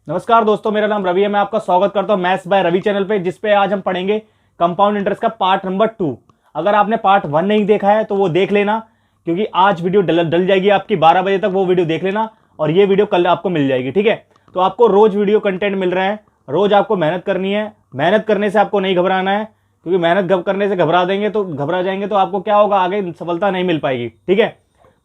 नमस्कार दोस्तों, मेरा नाम रवि है। मैं आपका स्वागत करता हूं मैथ्स बाय रवि चैनल पे, जिसपे आज हम पढ़ेंगे कंपाउंड इंटरेस्ट का पार्ट नंबर 2। अगर आपने पार्ट 1 नहीं देखा है तो वो देख लेना, क्योंकि आज वीडियो डल जाएगी आपकी 12 बजे तक। वो वीडियो देख लेना और ये वीडियो कल आपको मिल जाएगी, ठीक है। तो आपको रोज वीडियो कंटेंट मिल रहे हैं, रोज आपको मेहनत करनी है। मेहनत करने से आपको नहीं घबराना है, क्योंकि मेहनत करने से घबरा जाएंगे तो आपको क्या होगा, आगे सफलता नहीं मिल पाएगी, ठीक है।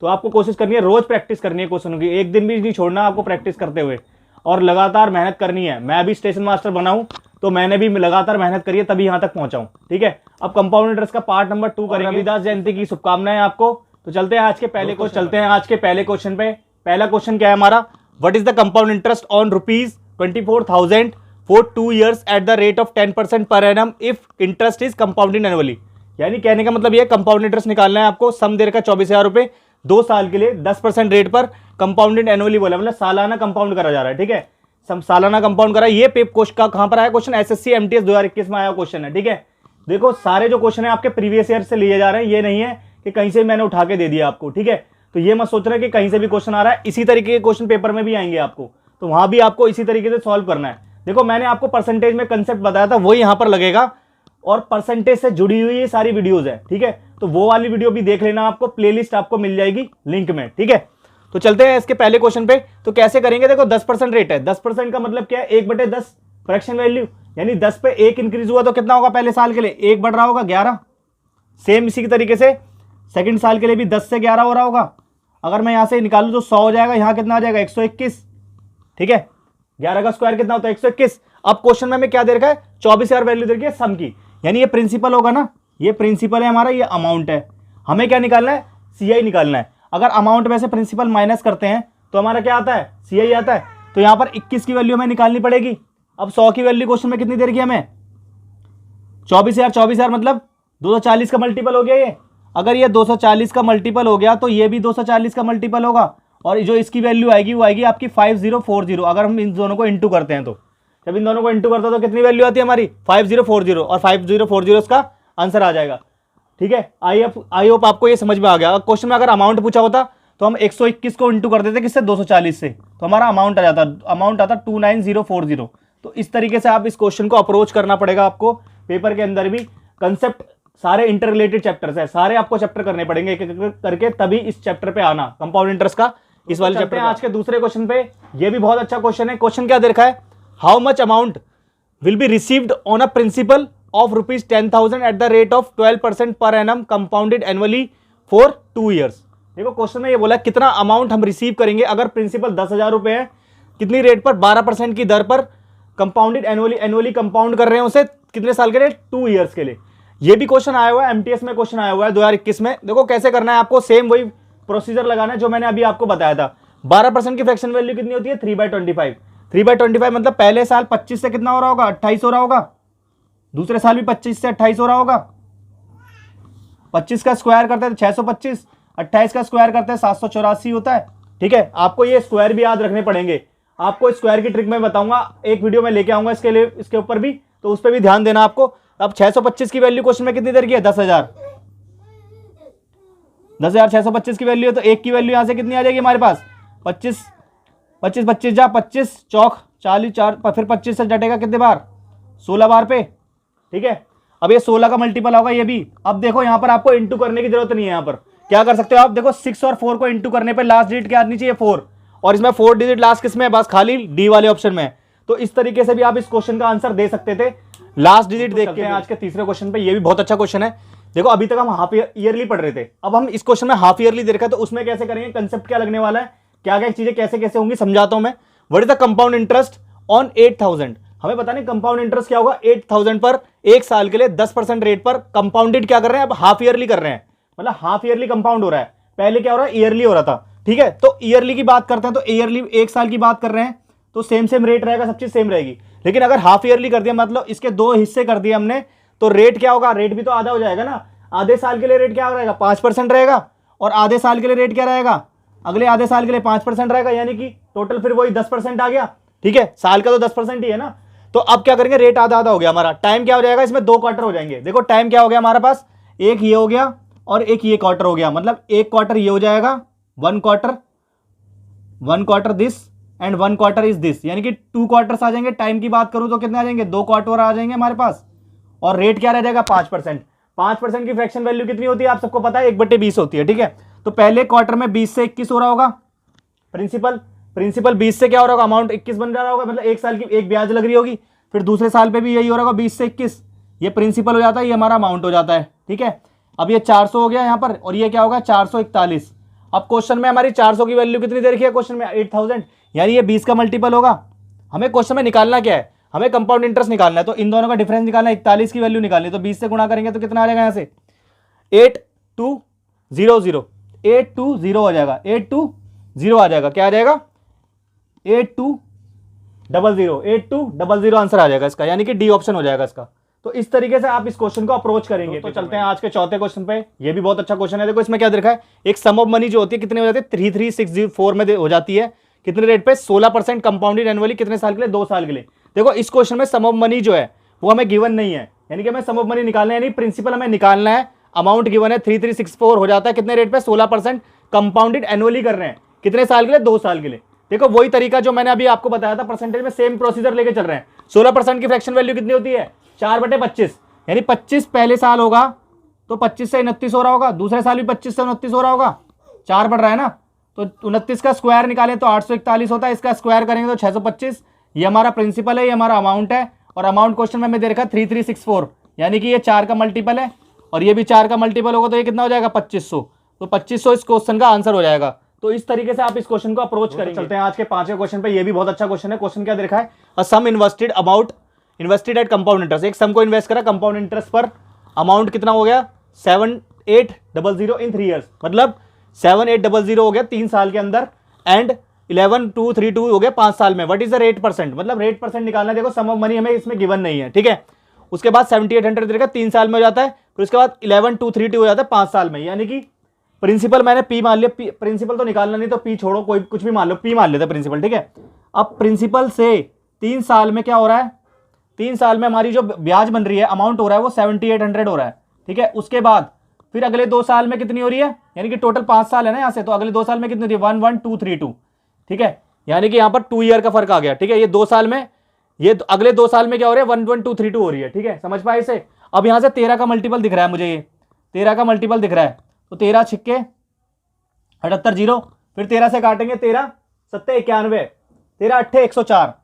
तो आपको कोशिश करनी है, रोज प्रैक्टिस करनी है क्वेश्चनों की, एक दिन भी नहीं छोड़ना आपको प्रैक्टिस करते हुए, और लगातार मेहनत करनी है। मैं अभी स्टेशन मास्टर बनाऊं तो मैंने भी लगातार मेहनत करी है, तभी यहां तक पहुंचा हूं, ठीक है। अब कंपाउंड इंटरेस्ट का पार्ट नंबर 2 करेंगे। रविदास जयंती की शुभकामनाएं आपको। तो चलते हैं आज के पहले क्वेश्चन पे। पहला क्वेश्चन क्या है हमारा, what is the compound interest on ₹24,000 for 2 years at the rate of 10% per annum if interest is compounded annually. यानी कहने का मतलब ये कंपाउंड इंटरेस्ट निकालना है आपको। सम दे रखा 24,000 रुपए 2 साल के लिए 10% रेट पर, कंपाउंडेड एनुअली बोला, मतलब सालाना कंपाउंड करा जा रहा है, ठीक है। सालाना कंपाउंड करा। ये पेप कोश का कहां पर आया क्वेश्चन, एसएससी एमटीएस 2021 में आया क्वेश्चन है, ठीक है। देखो सारे जो क्वेश्चन है आपके प्रीवियस ईयर से लिए जा रहे हैं, ये नहीं है कि कहीं से मैंने उठा के दे दिया आपको, ठीक है। तो ये मत सोच रहे कि कहीं से भी क्वेश्चन आ रहा है, इसी तरीके के क्वेश्चन पेपर में भी आएंगे आपको, तो वहां भी आपको इसी तरीके से सॉल्व करना है। देखो मैंने आपको परसेंटेज में कंसेप्ट बताया था, वही यहां पर लगेगा, और परसेंटेज से जुड़ी हुई ये सारी वीडियोज है, ठीक है। तो वो वाली वीडियो भी देख लेना, आपको प्लेलिस्ट आपको मिल जाएगी लिंक में, ठीक है। तो चलते हैं इसके पहले क्वेश्चन पे। तो कैसे करेंगे, देखो 10% रेट है। 10% का मतलब क्या है, 1/10 फ्रैक्शन वैल्यू, यानी 10 पे 1 इंक्रीज हुआ तो कितना होगा पहले साल के लिए, 1 बढ़ रहा होगा 11। सेम इसी तरीके से सेकंड साल के लिए भी 10 से 11 हो रहा होगा। अगर मैं यहां से निकालू तो 100 हो जाएगा, यहां कितना आ जाएगा 121, ठीक है। 11 का स्क्वायर कितना होता है 121। अब क्वेश्चन में हमें क्या दे रखा है, 24,000 वैल्यू दे रखी है सम की, यानी ये प्रिंसिपल होगा ना, ये प्रिंसिपल है हमारा, ये अमाउंट है। हमें क्या निकालना है, सीआई निकालना है। अगर अमाउंट में से प्रिंसिपल माइनस करते हैं तो हमारा क्या आता है, सीआई आता है। तो यहां पर 21 की वैल्यू हमें निकालनी पड़ेगी। अब 100 की वैल्यू क्वेश्चन में कितनी दे रखी है हमें, 24,000 मतलब 240 का मल्टीपल हो गया ये। अगर ये 240 का मल्टीपल हो गया तो ये भी 240 का मल्टीपल होगा, और जो इसकी वैल्यू आएगी वो आएगी आपकी 5040। अगर हम इन दोनों को इंटू करते हैं तो, जब इन दोनों को इंटू करते हैं तो कितनी वैल्यू आती है हमारी 5040, और 5040 इसका आंसर आ जाएगा, ठीक है। आई होप आपको ये समझ में आ गया। क्वेश्चन में अगर अमाउंट पूछा होता तो हम 121 को इंटू कर देते किससे, 240 से, तो हमारा अमाउंट आ जाता, अमाउंट आता 29040। तो इस तरीके से आप इस क्वेश्चन को अप्रोच करना पड़ेगा आपको। पेपर के अंदर भी कंसेप्ट सारे इंटर रिलेटेड चैप्टर्स है, सारे आपको चैप्टर करने पड़ेंगे एक एक करके, तभी इस चैप्टर पे आना, कंपाउंड इंटरेस्ट का इस वाले चैप्टर। आज के दूसरे क्वेश्चन पे, ये भी बहुत अच्छा क्वेश्चन है। क्वेश्चन क्या दे रखा है, how much amount will be received on a principal of ₹10,000 at the rate of 12% per annum compounded annually for 2 years। देखो क्वेश्चन में ये बोला कितना अमाउंट हम रिसीव करेंगे अगर प्रिंसिपल 10,000 रुपए है, कितनी रेट पर, 12% की दर पर, कंपाउंडेड एनुअली कंपाउंड कर रहे हैं उसे कितने साल के लिए, 2 years के लिए। ये भी क्वेश्चन आया हुआ है, एमटीएस में क्वेश्चन आया हुआ है 2021 में। देखो कैसे करना है आपको, सेम वही प्रोसीजर लगाना है जो मैंने अभी आपको बताया था। 12% की फ्रैक्शन वैल्यू कितनी होती है, 3/25। 3/25 मतलब पहले साल 25 से कितना हो रहा होगा, 28 हो रहा होगा, दूसरे साल भी 25 से 28 हो रहा होगा। 25 का स्क्वायर करते हैं तो 625, 28 का स्क्वायर करते हैं 784 होता है, ठीक है। आपको ये स्क्वायर भी याद रखने पड़ेंगे। आपको स्क्वायर की ट्रिक मैं बताऊंगा, एक वीडियो में लेके आऊंगा इसके लिए, इसके ऊपर भी, तो उस पर भी ध्यान देना आपको। अब 625 की वैल्यू क्वेश्चन में कितनी देर की है, 10,000। 10,625 की वैल्यू है तो एक की वैल्यू यहां से कितनी आ जाएगी हमारे पास, 25 25 25 जा 25 चौक 40, 4 फिर 25 से जटेगा कितने बार, 16 बार पे, ठीक है। अब ये 16 का मल्टीपल होगा ये भी। अब देखो यहां पर आपको इंटू करने की जरूरत नहीं है। यहां पर क्या कर सकते हो आप, देखो 6 और 4 को इंटू करने पे लास्ट डिजिट क्या आनी चाहिए, 4, और इसमें 4 डिजिट लास्ट किस में है, बस खाली डी वाले ऑप्शन में है। तो इस तरीके से भी आप इस क्वेश्चन का आंसर दे सकते थे, लास्ट डिजिट देख के। आज के तीसरे क्वेश्चन पे, ये भी बहुत अच्छा क्वेश्चन है। देखो अभी तक हम हाफ ईयरली पढ़ रहे थे, अब हम इस क्वेश्चन में हाफ ईयरली दे रखा है, तो उसमें कैसे करेंगे, कंसेप्ट क्या लगने वाला है, क्या क्या चीजें कैसे कैसे होंगी समझाता हूं मैं। What is the compound interest on 8,000। हमें पता नहीं कंपाउंड इंटरेस्ट क्या होगा, 8,000 पर एक साल के लिए 10% रेट पर कंपाउंडेड क्या कर रहे हैं, अब हाफ ईयरली कर रहे हैं, मतलब हाफ ईयरली कंपाउंड हो रहा है। पहले क्या हो रहा है, ईयरली हो रहा था, ठीक है। तो ईयरली की बात करते हैं तो ईयरली एक साल की बात कर रहे हैं तो सेम रेट रहेगा, सब चीज सेम रहेगी। लेकिन अगर हाफ ईयरली कर दिया, मतलब इसके 2 हिस्से कर दिए हमने, तो रेट क्या होगा, रेट भी तो आधा हो जाएगा ना। आधे साल के लिए रेट क्या रहेगा, 5% रहेगा, और आधे साल के लिए रेट क्या रहेगा, अगले आधे साल के लिए 5% रहेगा, यानी कि टोटल फिर वही 10% आ गया, ठीक है। साल का तो 10% ही है ना। तो अब क्या करेंगे, रेट आधा आधा हो गया हमारा। टाइम क्या हो जाएगा, इसमें 2 क्वार्टर हो जाएंगे। देखो टाइम क्या हो गया हमारे पास, एक ये हो गया और एक ये क्वार्टर हो गया, मतलब एक क्वार्टर ये हो जाएगा, 1 quarter this and 1 quarter is this, यानी कि 2 क्वार्टर्स आ जाएंगे। टाइम की बात करूं तो कितने आ जाएंगे, 2 क्वार्टर आ जाएंगे हमारे पास। और रेट क्या रह जाएगा, 5%। 5% की फ्रैक्शन वैल्यू कितनी होती है आप सबको पता है, 1/20 होती है, ठीक है। तो पहले क्वार्टर में 20 से 21 हो रहा होगा प्रिंसिपल 20 से क्या हो रहा होगा, अमाउंट 21 बन रहा होगा, मतलब एक साल की एक ब्याज लग रही होगी। फिर दूसरे साल पे भी यही हो रहा होगा 20 से 21, ये प्रिंसिपल हो जाता है, ये हमारा अमाउंट हो जाता है, ठीक है। अब ये 400 हो गया यहाँ पर, और ये क्या होगा 441। अब क्वेश्चन में हमारी 400 की वैल्यू कितनी दे रखी है, क्वेश्चन में 8000, यानी ये 20 का मल्टीपल होगा। हमें क्वेश्चन में निकालना क्या है, हमें कंपाउंड इंटरेस्ट निकालना है, तो इन दोनों का डिफरेंस निकालना है, 41 की वैल्यू निकालनी है। तो 20 से गुणा करेंगे तो कितना आ जाएगा यहाँ से 8200, 820 हो जाएगा, 820 आ जाएगा, क्या आ जाएगा 8200 आंसर आ जाएगा इसका, यानी कि डी ऑप्शन हो जाएगा इसका। तो इस तरीके से आप इस क्वेश्चन को अप्रोच करेंगे। तो चलते हैं आज के चौथे क्वेश्चन पे, ये भी बहुत अच्छा क्वेश्चन है। देखो इसमें क्या देखा है, एक सम ऑफ मनी जो होती है कितने हो जाती है, 33604 में हो जाती है, कितने रेट पे 16% कंपाउंडेड एनुअली, कितने साल के लिए, 2 साल के लिए। देखो इस क्वेश्चन में सम ऑफ मनी जो है वो हमें गिवन नहीं है, यानी कि हमें सम ऑफ मनी निकालना है, यानी प्रिंसिपल हमें निकालना है। अमाउंट गिवन है 3364 हो जाता है, कितने रेट पे 16% कंपाउंडेड एनुअली कर रहे हैं, कितने साल के लिए, 2 साल के लिए। देखो वही तरीका जो मैंने अभी आपको बताया था परसेंटेज में, सेम प्रोसीजर लेके चल रहे हैं। 16% की फ्रैक्शन वैल्यू कितनी होती है, 4/25, यानी 25 पहले साल होगा तो 25 से 29 हो रहा होगा, दूसरे साल भी 25 से 29 हो रहा होगा, 4 बढ़ रहा है ना। तो 29 का स्क्वायर निकालें तो 841 होता है, इसका स्क्वायर करेंगे तो 625। ये हमारा प्रिंसिपल है, ये हमारा अमाउंट है, और अमाउंट क्वेश्चन में हमें दे रखा 3364, यानी कि ये 4 का मल्टीपल है, और ये भी 4 का मल्टीपल होगा, तो ये कितना हो जाएगा 2500। तो 2500 इस क्वेश्चन का आंसर हो जाएगा। तो इस तरीके से आप इस क्वेश्चन को अप्रोच करेंगे। चलते हैं आज के 5वें क्वेश्चन पे, ये भी बहुत अच्छा क्वेश्चन है। क्वेश्चन क्या दे रखा है, अ सम इन्वेस्टेड एट कंपाउंड इंटरेस्ट, एक सम को इन्वेस्ट करा कंपाउंड इंटरेस्ट पर, अमाउंट कितना हो गया 7800 इन 3 ईयर्स, मतलब 7800 हो गया 3 साल के अंदर, एंड 11232 हो गया 5 साल में। What is the rate percent, मतलब रेट परसेंट निकालना है। देखो सम ऑफ मनी हमें इसमें गिवन नहीं है, ठीक है। उसके बाद 7800 देगा 3 साल में हो जाता है, फिर उसके बाद 11232 हो जाता है 5 साल में, यानी कि प्रिंसिपल मैंने पी मान लिया, प्रिंसिपल तो निकालना नहीं तो पी छोड़ो, कोई कुछ भी मान लो, पी मान लेते प्रिंसिपल, ठीक है। अब प्रिंसिपल से 3 साल में क्या हो रहा है, 3 साल में हमारी जो ब्याज बन रही है, अमाउंट हो रहा है वो 7800 हो रहा है, ठीक है। उसके बाद फिर अगले 2 साल में कितनी हो रही है, यानी कि टोटल 5 साल है ना यहाँ से, तो अगले 2 साल में कितनी होती है 11232, ठीक है, यानी कि यहाँ पर 2 ईयर का फर्क आ गया, ठीक है। ये 2 साल में, ये अगले 2 साल में क्या हो रहा है 11232 हो रही है, ठीक है, समझ पाए इसे। अब यहाँ से 13 का मल्टीपल दिख रहा है मुझे, ये 13 का मल्टीपल दिख रहा है, तो 13 छिक्के 78 जीरो, फिर 13 से काटेंगे 13 सत्ते 91, 13 अट्ठे 104,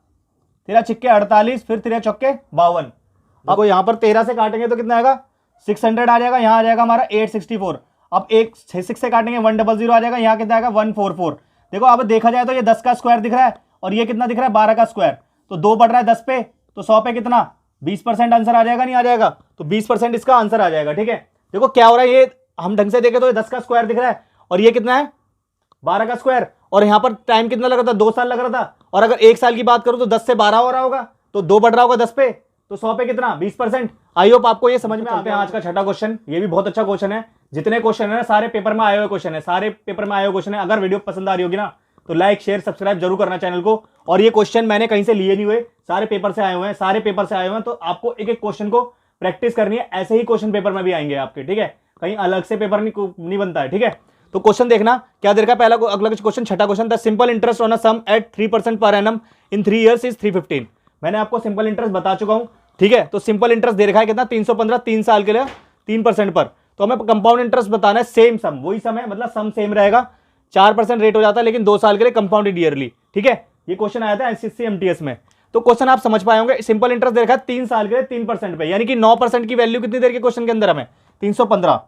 13 छिक्के 48, फिर 13 चौके 52। अब यहाँ पर 13 से काटेंगे तो कितना आएगा 600 आ जाएगा, यहाँ आ जाएगा हमारा 864। अब 6 से काटेंगे 100 आ जाएगा, यहाँ कितना आएगा 144। देखो अब देखा जाए तो ये 10 का स्क्वायर दिख रहा है, और ये कितना दिख रहा है 12 का स्क्वायर, तो 2 बढ़ रहा है 10 पे, तो 100 पे कितना 20% आंसर आ जाएगा, नहीं आ जाएगा, तो 20% इसका आंसर आ जाएगा, ठीक है। देखो क्या हो रहा है, ये हम ढंग से देखें तो ये 10 का स्क्वायर दिख रहा है, और ये कितना है 12 का स्क्वायर, और यहाँ पर टाइम कितना लग रहा था 2 साल लग रहा था, और अगर 1 साल की बात करूं तो 10 से 12 हो रहा होगा, तो 2 बढ़ रहा होगा 10 पे, तो 100 पे कितना 20%। आई होप आपको ये समझ में आते हैं। आज का छठा क्वेश्चन, ये भी बहुत अच्छा क्वेश्चन है, जितने क्वेश्चन है सारे पेपर में आए हुए क्वेश्चन है, सारे पेपर में आए हुए क्वेश्चन है। अगर वीडियो पसंद आ रही होगी ना तो लाइक शेयर सब्सक्राइब जरूर करना चैनल को। और ये क्वेश्चन मैंने कहीं से लिए नहीं हुए, सारे पेपर से आए हुए हैं, सारे पेपर से आए हुए हैं, तो आपको एक एक क्वेश्चन को प्रैक्टिस करनी है, ऐसे ही क्वेश्चन पेपर में भी आएंगे आपके, ठीक है, कहीं अलग से पेपर नहीं बनता है, ठीक है। तो क्वेश्चन देखना क्या दे रखा है, पहला अगला क्वेश्चन छठा question, the simple interest on a sum at 3% per annum in 3 years is 315। मैंने आपको सिंपल इंटरेस्ट बता चुका हूं, ठीक है। तो सिंपल इंटरेस्ट दे रखा है कितना 315, 3 साल के लिए 3% पर, तो हमें कंपाउंड इंटरेस्ट बताना है, सेम सम, वही सम है, मतलब सम सेम रहेगा, 4% रेट हो जाता है लेकिन 2 साल के लिए कंपाउंडेड ईयरली, ठीक है। ये क्वेश्चन आया था एसएससी एमटीएस में, तो क्वेश्चन आप समझ पाए होंगे। सिंपल इंटरेस्ट दे रखा है 3 साल के लिए 3% पे, यानी कि 9% की वैल्यू कितनी देर के क्वेश्चन के अंदर हमें 315,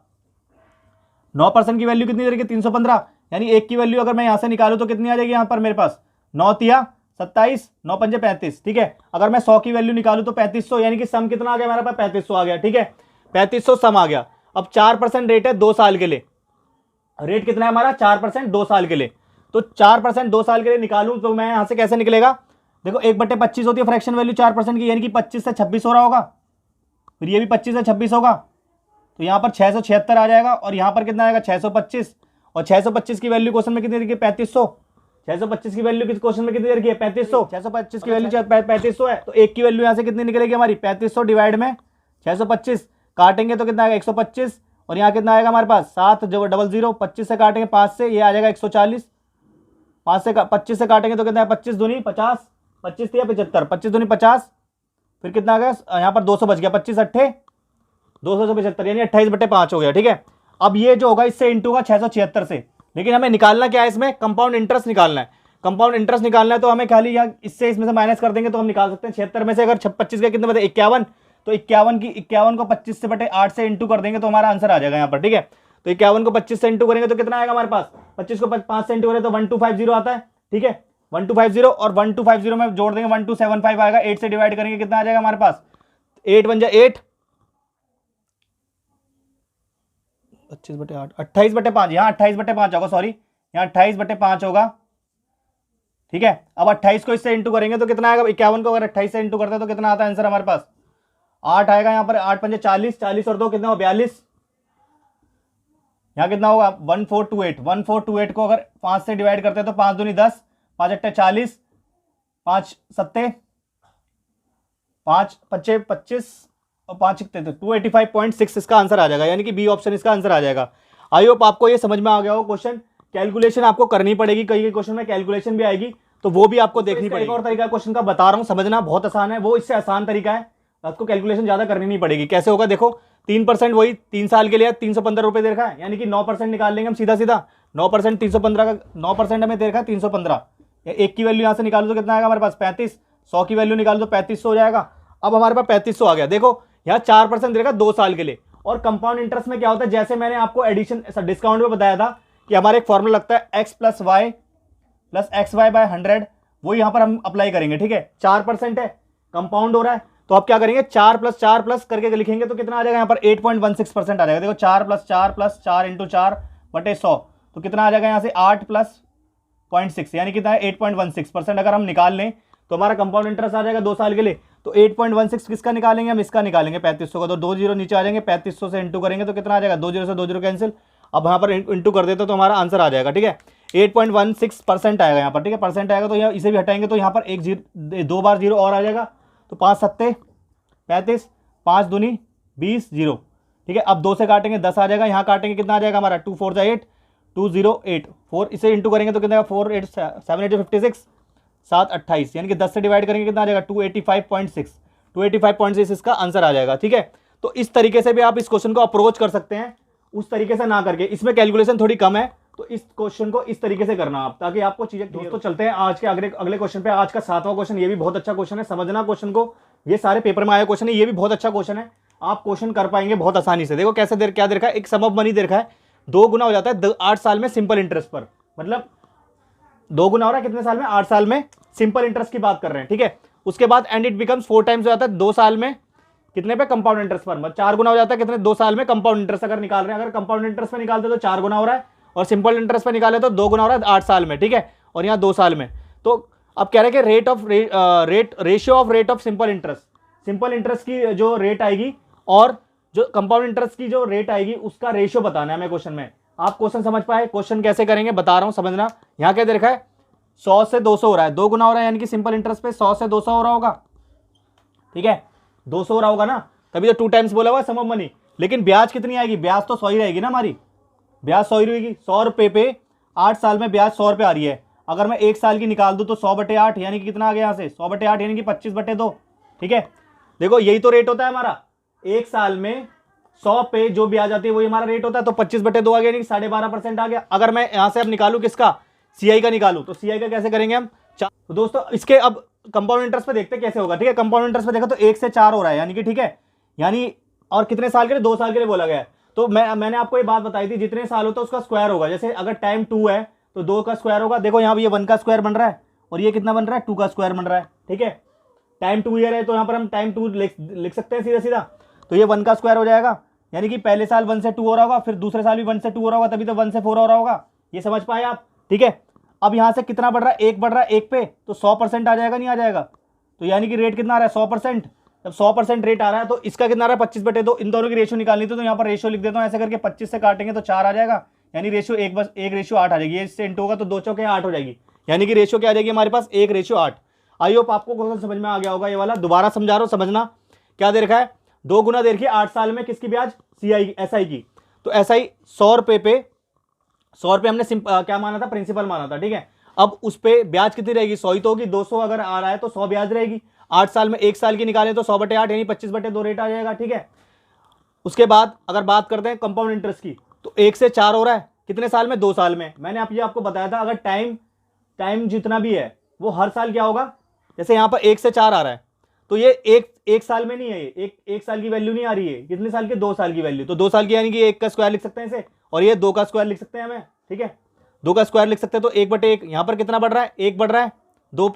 9% की वैल्यू कितनी देर की 315, यानी 1 की वैल्यू अगर मैं यहां से निकालूं तो कितनी आ जाएगी यहाँ पर मेरे पास 9 तिया 27, 9 पंजे 35, ठीक है। अगर मैं 100 की वैल्यू निकालूं तो 3500, यानी कि सम कितना आ गया हमारे पास 3500 आ गया, ठीक है, 3500 सम आ गया। अब 4% रेट है 2 साल के लिए, रेट कितना है हमारा 4% 2 साल के लिए, तो 4% 2 साल के लिए निकालूं तो मैं यहां से कैसे निकलेगा, देखो 1/25 होती है फ्रैक्शन वैल्यू 4% की, यानी कि 25 से 26 हो रहा होगा, फिर ये भी 25 से 26 होगा, तो यहाँ पर 676 आ जाएगा, और यहाँ पर कितना आएगा 625, और 625 की वैल्यू क्वेश्चन में कितनी देखिए 3500, 625 की वैल्यू किस क्वेश्चन में कितनी देखिए 3500, 625 की वैल्यू 3500 है, तो 1 की वैल्यू यहाँ से कितनी निकलेगी हमारी 3500 डिवाइड में 625, काटेंगे तो कितना आएगा 125, और यहाँ कितना आएगा हमारे पास 700, 25 से काटेंगे 5 से, ये आ जाएगा 140, 25 से काटेंगे तो कितना है, 25 दूनी 50, 25 या 75, 25 दूनी 50, फिर कितना आ गया यहाँ पर 200 बच गया, 25 अट्ठे 275, यानी 28/5 हो गया। ठीक है, अब ये जो होगा इससे इंटू का 676 से, लेकिन हमें निकालना क्या है, इसमें कंपाउंड इंटरेस्ट निकालना है। कंपाउंड इंटरेस्ट निकालना है तो हमें खाली यहाँ इससे इसमें से माइनस कर देंगे तो हम निकाल सकते हैं। 76 में से अगर 25 का कितने बचे, 51, तो 51 को 25 से बटे 8 से इंटू कर देंगे तो हमारा आंसर आ जाएगा यहाँ पर। ठीक है, तो 51 को 25 से इंटू करेंगे तो कितना आएगा हमारे पास, 25 को 5 से इंटू करें तो 1250 आता है। ठीक है, 1250 और 1250 में जोड़ देंगे 1275 आएगा, 8 से डिवाइड करेंगे कितना आ जाएगा हमारे पास, 8 बन जाए 8, 25/8, 28/5, यहाँ 28/5 होगा, सॉरी यहाँ 28/5 होगा। ठीक है, अब 28 को इससे इंटू करेंगे तो कितना आएगा, 51 को अगर 28 से इंटू करते हैं तो कितना आता है आंसर हमारे पास, 8 आएगा। यहाँ पर 8 पंजे 40, 40 और 2 कितना हो 42, यहाँ कितना होगा 1428, 1428 को अगर 5 से डिवाइड करते हैं तो 5 दूनी 10, 5 अट्ठे 40, 5 सत्ते 5 पच्चे 25 और 5 छिकते 285.6 इसका आंसर आ जाएगा, यानी कि बी ऑप्शन इसका आंसर आ जाएगा। आई होप आपको ये समझ में आ गया हो। क्वेश्चन कैलकुलेशन आपको करनी पड़ेगी, कई क्वेश्चन में कैलकुलेशन भी आएगी तो वो भी आपको देखनी पड़ेगी। एक और तरीका क्वेश्चन का बता रहा हूं, समझना बहुत आसान है, वो इससे आसान तरीका है, आपको कैलकुलेशन ज्यादा करनी नहीं पड़ेगी। कैसे होगा देखो, 3% वही 3 साल के लिए 315 रुपए दे रखा है, यानी कि 9% निकाल लेंगे हम सीधा सीधा, 9% 315 का 9% हमें दे रखा है 315, एक की वैल्यू यहां से निकालो तो कितना आएगा हमारे पास 35, 100 की वैल्यू निकालो तो 3500 हो जाएगा। अब हमारे पास 3500 आ गया। देखो यहाँ 4% दे रखा 2 साल के लिए, और कंपाउंड इंटरेस्ट में क्या होता है, जैसे मैंने आपको एडिशन डिस्काउंट में बताया था कि हमारा एक फॉर्मूला लगता है x + y + xy/100, वो यहां पर हम अप्लाई करेंगे। ठीक है, 4% है, कंपाउंड हो रहा है, तो आप क्या करेंगे 4 + 4 प्लस करके लिखेंगे तो कितना आ जाएगा यहाँ पर 8.16% आ जाएगा। देखो 4 + 4 + 4 × 4/100 तो कितना आ जाएगा यहाँ से 8 + 0.6, यानी कितना है 8.16%। अगर हम निकाल लें तो हमारा कंपाउंड इंटरेस्ट आ जाएगा 2 साल के लिए। तो 8.16 किसका निकालेंगे हम, इसका निकालेंगे 3500 का, तो 2 जीरो नीचे आ जाएंगे, 3500 से इंटू करेंगे तो कितना आ जाएगा 2 जीरो से 2 जीरो कैंसिल, अब यहाँ पर इंटू कर देते तो हमारा आंसर आ जाएगा। ठीक है, 8.16% आएगा यहाँ पर। ठीक है, परसेंट आएगा तो यहाँ इसे भी हटाएंगे तो यहाँ पर 2 बार जीरो और आ जाएगा, तो 5 सत्ते 35, 5 दूनी 20 जीरो। ठीक है, अब 2 से काटेंगे 10 आ जाएगा, यहाँ काटेंगे कितना आ जाएगा हमारा 2 4 8, 208 4, इसे इंटू करेंगे तो कितना 4 8 7 8 56, 7 28, यानी कि 10 से डिवाइड करेंगे कितना आ जाएगा 285.6, 285.6 इसका आंसर आ जाएगा। ठीक है, तो इस तरीके से भी आप इस क्वेश्चन को अप्रोच कर सकते हैं, उस तरीके से ना करके, इसमें कैलकुलेशन थोड़ी कम है तो इस क्वेश्चन को इस तरीके से करना आप, ताकि आपको चीजें। दोस्तों चलते हैं आज के अगले क्वेश्चन पे। आज का 7वां क्वेश्चन, ये भी बहुत अच्छा क्वेश्चन है, समझना क्वेश्चन को, ये सारे पेपर में आया क्वेश्चन है, ये भी बहुत अच्छा क्वेश्चन है, आप क्वेश्चन कर पाएंगे बहुत आसानी से। देखो कैसे क्या दे रखा है, एक सम ऑफ मनी दे रखा है, 2 गुना हो जाता है 8 साल में सिंपल इंटरेस्ट पर, मतलब 2 गुना हो रहा है कितने साल में, 8 साल में सिंपल इंटरेस्ट की बात कर रहे हैं। ठीक है, उसके बाद एंड इट बिकम्स 4 टाइम्स हो जाता है 2 साल में कितने पे, कंपाउंड इंटरेस्ट पर, मतलब 4 गुना हो जाता है कितने 2 साल में कंपाउंड इंटरेस्ट अगर निकाल रहे हैं। अगर कंपाउंड इंटरेस्ट पे निकालते तो 4 गुना हो रहा है, और सिंपल इंटरेस्ट पे निकाले तो 2 गुना हो रहा है 8 साल में। ठीक है, और यहाँ 2 साल में। तो अब कह रहे हैं कि ratio of rate of simple interest, simple interest की जो रेट आएगी और जो कंपाउंड इंटरेस्ट की जो रेट आएगी उसका रेशियो बताना है हमें क्वेश्चन में। आप क्वेश्चन समझ पाए, क्वेश्चन कैसे करेंगे बता रहा हूं, समझना। यहाँ क्या दे रखा है 100 से 200 हो रहा है, 2 गुना हो रहा है, यानी कि सिंपल इंटरेस्ट पे 100 से 200 हो रहा होगा। ठीक है, 200 हो रहा होगा ना, तभी तो 2 टाइम्स बोला हुआ सम ऑफ मनी। लेकिन ब्याज कितनी आएगी, ब्याज तो 100 ही रहेगी ना हमारी, ब्याज 100 ही रहेगी। 100 रुपये पे 8 साल में ब्याज 100 रुपये आ रही है। अगर मैं 1 साल की निकाल दूं तो 100/8, यानी कि कितना आ गया यहाँ से 100/8, यानी कि 25/2। ठीक है, देखो यही तो रेट होता है हमारा, 1 साल में 100 पे जो ब्याज आती है वही हमारा रेट होता है, तो 25/2 आ गया, यानी कि 12.5% आ गया। अगर मैं यहाँ से अब निकालू किसका, सीआई का निकालू, तो सीआई का कैसे करेंगे हम, तो दोस्तों इसके अब कंपाउंड इंटरेस्ट पे देखते कैसे होगा। ठीक है, कंपाउंड इंटरेस्ट पे देखो तो 1 से 4 हो रहा है, यानी कि ठीक है, यानी और कितने साल के लिए, 2 साल के लिए बोला गया है। तो मैंने आपको ये बात बताई थी, जितने साल होता है उसका स्क्वायर होगा। जैसे अगर टाइम 2 है तो 2 का स्क्वायर होगा। देखो यहाँ भी ये 1 का स्क्वायर बन रहा है, और ये कितना बन रहा है 2 का स्क्वायर बन रहा है। ठीक है, टाइम 2 ईयर है तो यहाँ पर हम टाइम 2 लिख सकते हैं सीधा सीधा, तो ये 1 का स्क्वायर हो जाएगा, यानी कि पहले साल 1 से 2 हो रहा होगा, फिर दूसरे साल भी 1 से 2 हो रहा होगा, तभी तो 1 से 4 हो रहा होगा। ये समझ पाए आप। ठीक है, अब यहाँ से कितना बढ़ रहा है, 1 बढ़ रहा है 1 पे, तो 100% आ जाएगा, नहीं आ जाएगा, तो यानी कि रेट कितना आ रहा है 100%। जब 100% रेट आ रहा है तो इसका कितना आ रहा है 25/2। इन दोनों की रेशियो निकालनी थी, तो यहाँ पर रेशियो लिख देता हूँ ऐसे करके, 25 से काटेंगे तो 4 आ जाएगा, यानी रेशियो 1 बस 1 रेशियो 8 आ जाएगी। ये इससे इंटू होगा तो 2 चौके 8 हो जाएगी, यानी कि रेशियो क्या आ जाएगी हमारे पास 1 रेशियो 8। आई होप आपको क्वेश्चन समझ में आ गया होगा। ये वाला दोबारा समझा रहा हूँ, समझना क्या दे रखा है, 2 गुना दे रखी है 8 साल में किसकी ब्याज, सीआई एसआई की। तो एसआई 100 रुपये पे 100 रुपये हमने क्या माना था, प्रिंसिपल माना था। ठीक है, अब उस पर ब्याज कितनी रहेगी, 100 ही तो होगी। 200 अगर आ रहा है तो 100 ब्याज रहेगी। 8 साल में 1 साल की निकालें तो 100/8 यानी 25/2 रेट आ जाएगा। ठीक है, उसके बाद अगर बात करते हैं कंपाउंड इंटरेस्ट की, तो 1 से 4 हो रहा है कितने साल में, 2 साल में। मैंने आपको बताया था अगर टाइम जितना भी है वो हर साल क्या होगा, जैसे यहां पर 1 से 4 आ रहा है तो ये एक साल में नहीं है, ये एक साल की वैल्यू नहीं आ रही है, कितने साल की, 2 साल की वैल्यू। तो 2 साल की यानी कि 1 का स्क्वायर लिख सकते हैं इसे, और ये 2 का स्क्वायर लिख सकते हैं हमें। ठीक है, 2 का स्क्वायर लिख सकते हैं तो 1/1 यहां पर कितना बढ़ रहा है, 1 बढ़ रहा है 2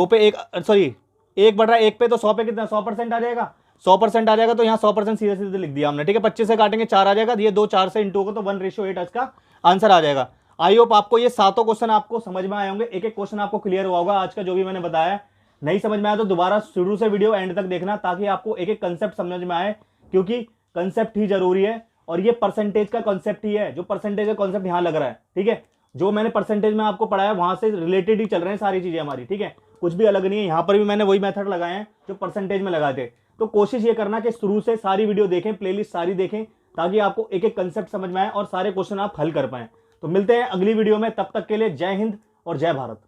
पे 1, सॉरी 1 बढ़ रहा है 1 पे, तो 100 पे कितना, 100% आ जाएगा। 100% आ जाएगा तो यहाँ 100% सीधे सीधे लिख दिया हमने। ठीक है, 25 से काटेंगे 4 आ जाएगा, ये 2 4 से इंटू होगा तो 1:8 इसका आंसर आ जाएगा। आई होप आपको ये सातों क्वेश्चन आपको समझ में आए होंगे, एक एक क्वेश्चन आपको क्लियर हुआ होगा आज का जो भी मैंने बताया। नहीं समझ में आया तो दोबारा शुरू से वीडियो एंड तक देखना, ताकि आपको एक एक कंसेप्ट समझ में आए, क्योंकि कंसेप्ट ही जरूरी है। और ये परसेंटेज का कॉन्सेप्ट ही है, जो परसेंटेज का कॉन्सेप्ट यहाँ लग रहा है। ठीक है, जो मैंने परसेंटेज में आपको पढ़ाया वहां से रिलेटेड ही चल रहे हैं सारी चीजें हमारी। ठीक है, कुछ भी अलग नहीं है, यहाँ पर भी मैंने वही मेथड लगाए हैं जो परसेंटेज में लगाए थे। तो कोशिश ये करना कि शुरू से सारी वीडियो देखें, प्लेलिस्ट सारी देखें, ताकि आपको एक एक कंसेप्ट समझ में आए और सारे क्वेश्चन आप हल कर पाएं। तो मिलते हैं अगली वीडियो में, तब तक के लिए जय हिंद और जय भारत।